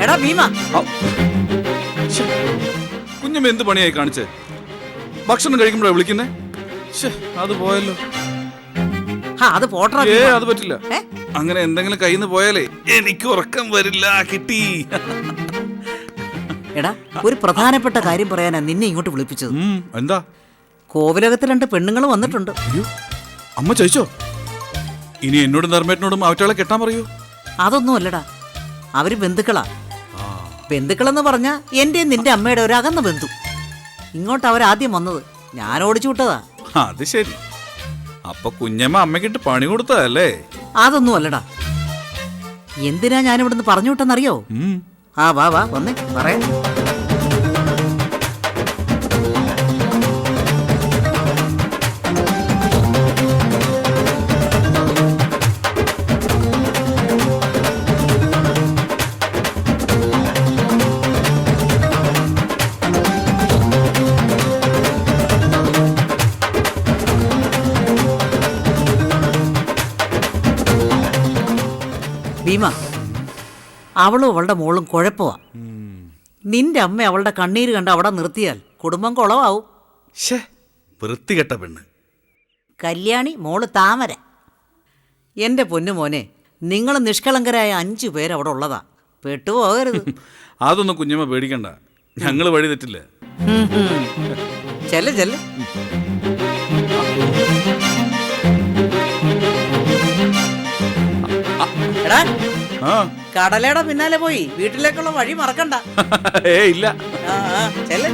എടാ ഭീമ, കുഞ്ഞമ്മ എന്ത് പണിയായി കാണിച്ചേ? ഭക്ഷണം കഴിക്കുമ്പോഴാ വിളിക്കുന്നേ? അത് പോയല്ലോ. അത് പോട്ടെ. അത് പറ്റില്ല. അങ്ങനെ എന്തെങ്കിലും കയ്യിൽ നിന്ന് പോയാലേ എനിക്ക് ഉറക്കം വരില്ല. കിട്ടി. എടാ, ഒരു പ്രധാനപ്പെട്ട കാര്യം പറയാനാ നിന്നെ ഇങ്ങോട്ട് വിളിപ്പിച്ചത്. എന്താ? കോവിലകത്ത് 2 പെണ്ണുങ്ങൾ വന്നിട്ടുണ്ട്. അമ്മ ചോദിച്ചോ? ഇനി എന്നോടും ധർമ്മേട്ടനോടും അവറ്റകളെ കെട്ടാൻ പറയൂ. അതൊന്നും അല്ലടാ, അവര് ബന്ധുക്കളാ. ബന്ധുക്കളെന്ന് പറഞ്ഞാ എന്റെ നിന്റെ അമ്മയുടെ ഒരു അകന്ന ബന്ധു. ഇങ്ങോട്ട് അവരാദ്യം വന്നത്, ഞാൻ ഓടിച്ചു വിട്ടതാ. അത് ശരി. അപ്പൊ കുഞ്ഞമ്മ അമ്മക്കിട്ട് പണി കൊടുത്തതല്ലേ? അതൊന്നും അല്ലടാ. എന്തിനാ ഞാൻ ഇവിടുന്ന് പറഞ്ഞു വിട്ടെന്നറിയോ? വാ വന്നേ പറയാ. ഭീമ, അവളും അവളുടെ മോളും കുഴപ്പമാ. നിന്റെ അമ്മ അവളുടെ കണ്ണീര് കണ്ട് അവിടെ നിർത്തിയാൽ കുടുംബം കുളമാവും. വൃത്തികെട്ട പെണ്ണ്. കല്യാണി മോള് താമര. എന്റെ പൊന്നു മോനെ, നിങ്ങൾ നിഷ്കളങ്കരായ 5 പേര് അവിടെ ഉള്ളതാ. പെട്ടുപോകരുത്. അതൊന്നും കുഞ്ഞമ്മ പേടിക്കണ്ട, ഞങ്ങള് വഴി തെറ്റില്ല. ചെല്ല്. എടാ, കടലയുടെ പിന്നാലെ പോയി വീട്ടിലേക്കുള്ള വഴി മറക്കണ്ട. ഇല്ല. ചെല്ല്.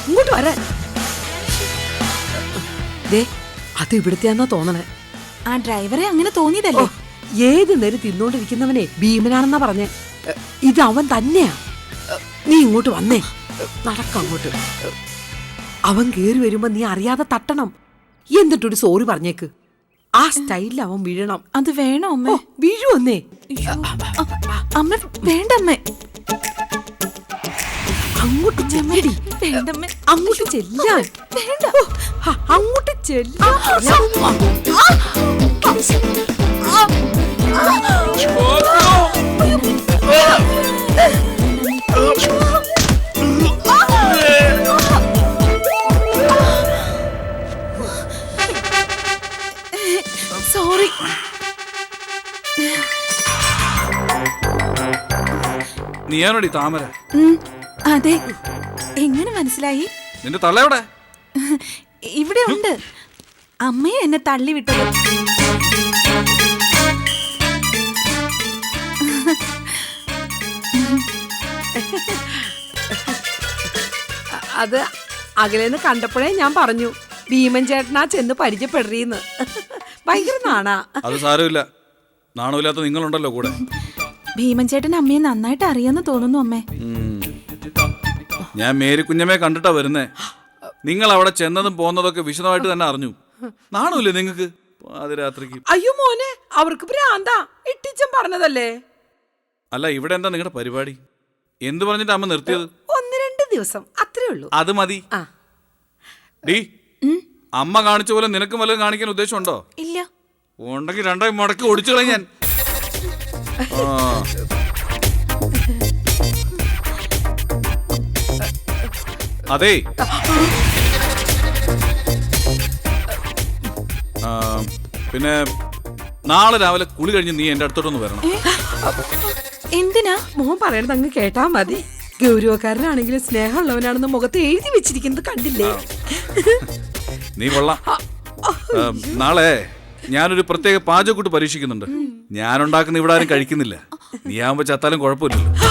ഇങ്ങോട്ട് വരാൻ. അത് ഇവിടുത്തെയാന്നാ തോന്നണേ. ആ ഡ്രൈവറെ അങ്ങനെ തോന്നിയതല്ലേ? ഏത് നേരം തിന്നോണ്ടിരിക്കുന്നവനെ ഭീമനാണെന്നാ പറഞ്ഞേ. ഇത് അവൻ തന്നെയാ. നീ ഇങ്ങോട്ട് വന്നേ, നടക്കങ്ങോട്ട്. അവൻ കേറി വരുമ്പോ നീ അറിയാതെ തട്ടണം. എന്നിട്ടൊരു സോറി പറഞ്ഞേക്ക്. ആ സ്റ്റൈലിൽ അവൻ വീഴണം. അത് വേണോ അമ്മ? വീഴുവന്നേ. അമ്മ വേണ്ടമ്മേ. അങ്ങോട്ട് ചെല്ലടി. വേണ്ടമ്മേ. അങ്ങോട്ട് ചെല്ലാൻ. വേണ്ട. അങ്ങോട്ട് ചെല്ലാൻ. സോറി. നീയാണോടി താമര? അതെ. എങ്ങനെ മനസ്സിലായി? നിന്റെ തള്ള എവിടെ? ഇവിടെ ഉണ്ട്. അമ്മയെ എന്നെ തള്ളി വിട്ടത്. അത് അകലേന്ന് കണ്ടപ്പോഴേ ഞാൻ പറഞ്ഞു, ഭീമൻ ചേട്ടനാ ചെന്ന് പരിചയപ്പെടുറീന്ന്. ഭയങ്കര നാണാ. അത് സാരമില്ല, നാണമില്ലാത്ത നിങ്ങളുണ്ടല്ലോ കൂടെ. ഭീമൻ ചേട്ടൻ അമ്മയെ നന്നായിട്ട് അറിയാന്ന് തോന്നുന്നു അമ്മേ. ഞാൻ മേരി കുഞ്ഞമ്മയെ കണ്ടിട്ടാ വരുന്നേ. നിങ്ങൾ അവിടെ ചെന്നതും പോന്നതൊക്കെ വിശദമായിട്ട് തന്നെ അറിഞ്ഞു. നാണമില്ലേ നിങ്ങക്ക്? പാതിരാത്രിക്ക്. അയ്യോ മോനെ, അവർക്ക് ഭ്രാന്താ. ഇട്ടിച്ചൻ പറഞ്ഞതല്ലേ. അല്ല, ഇവിടെ എന്താ നിങ്ങളുടെ പരിപാടി? എന്ത് പറഞ്ഞിട്ട് അമ്മ നിർത്തിയത്? 1-2 ദിവസം അത്രേ ഉള്ളൂ. അത് മതി. ഡീ, അമ്മ കാണിച്ച പോലെ നിനക്കും വല്ലതും കാണിക്കാൻ ഉദ്ദേശമുണ്ടോ? ഇല്ല. ഉണ്ടെങ്കിൽ 2 മടക്കി ഓടിച്ചു കളയും ഞാൻ. അതെ, പിന്നെ നാളെ രാവിലെ കുളി കഴിഞ്ഞ് നീ എന്റെ അടുത്തോട്ടൊന്ന് വരണം. എന്തിനാ? മോൻ പറയണത് അങ്ങ് കേട്ടാ മതി. ഗൗരവക്കാരനാണെങ്കിലും സ്നേഹമുള്ളവനാണെന്ന് മുഖത്ത് എഴുതി വെച്ചിരിക്കുന്നത് കണ്ടില്ലേ? നീ കൊള്ളാം. നാളെ ഞാനൊരു പ്രത്യേക പാചകക്കൂട്ട് പരീക്ഷിക്കുന്നുണ്ട്. ഞാനുണ്ടാക്കുന്ന ഇവിടെ ആരും കഴിക്കുന്നില്ല. നീ ആവുമ്പോ ചത്താലും കുഴപ്പമില്ലല്ലോ.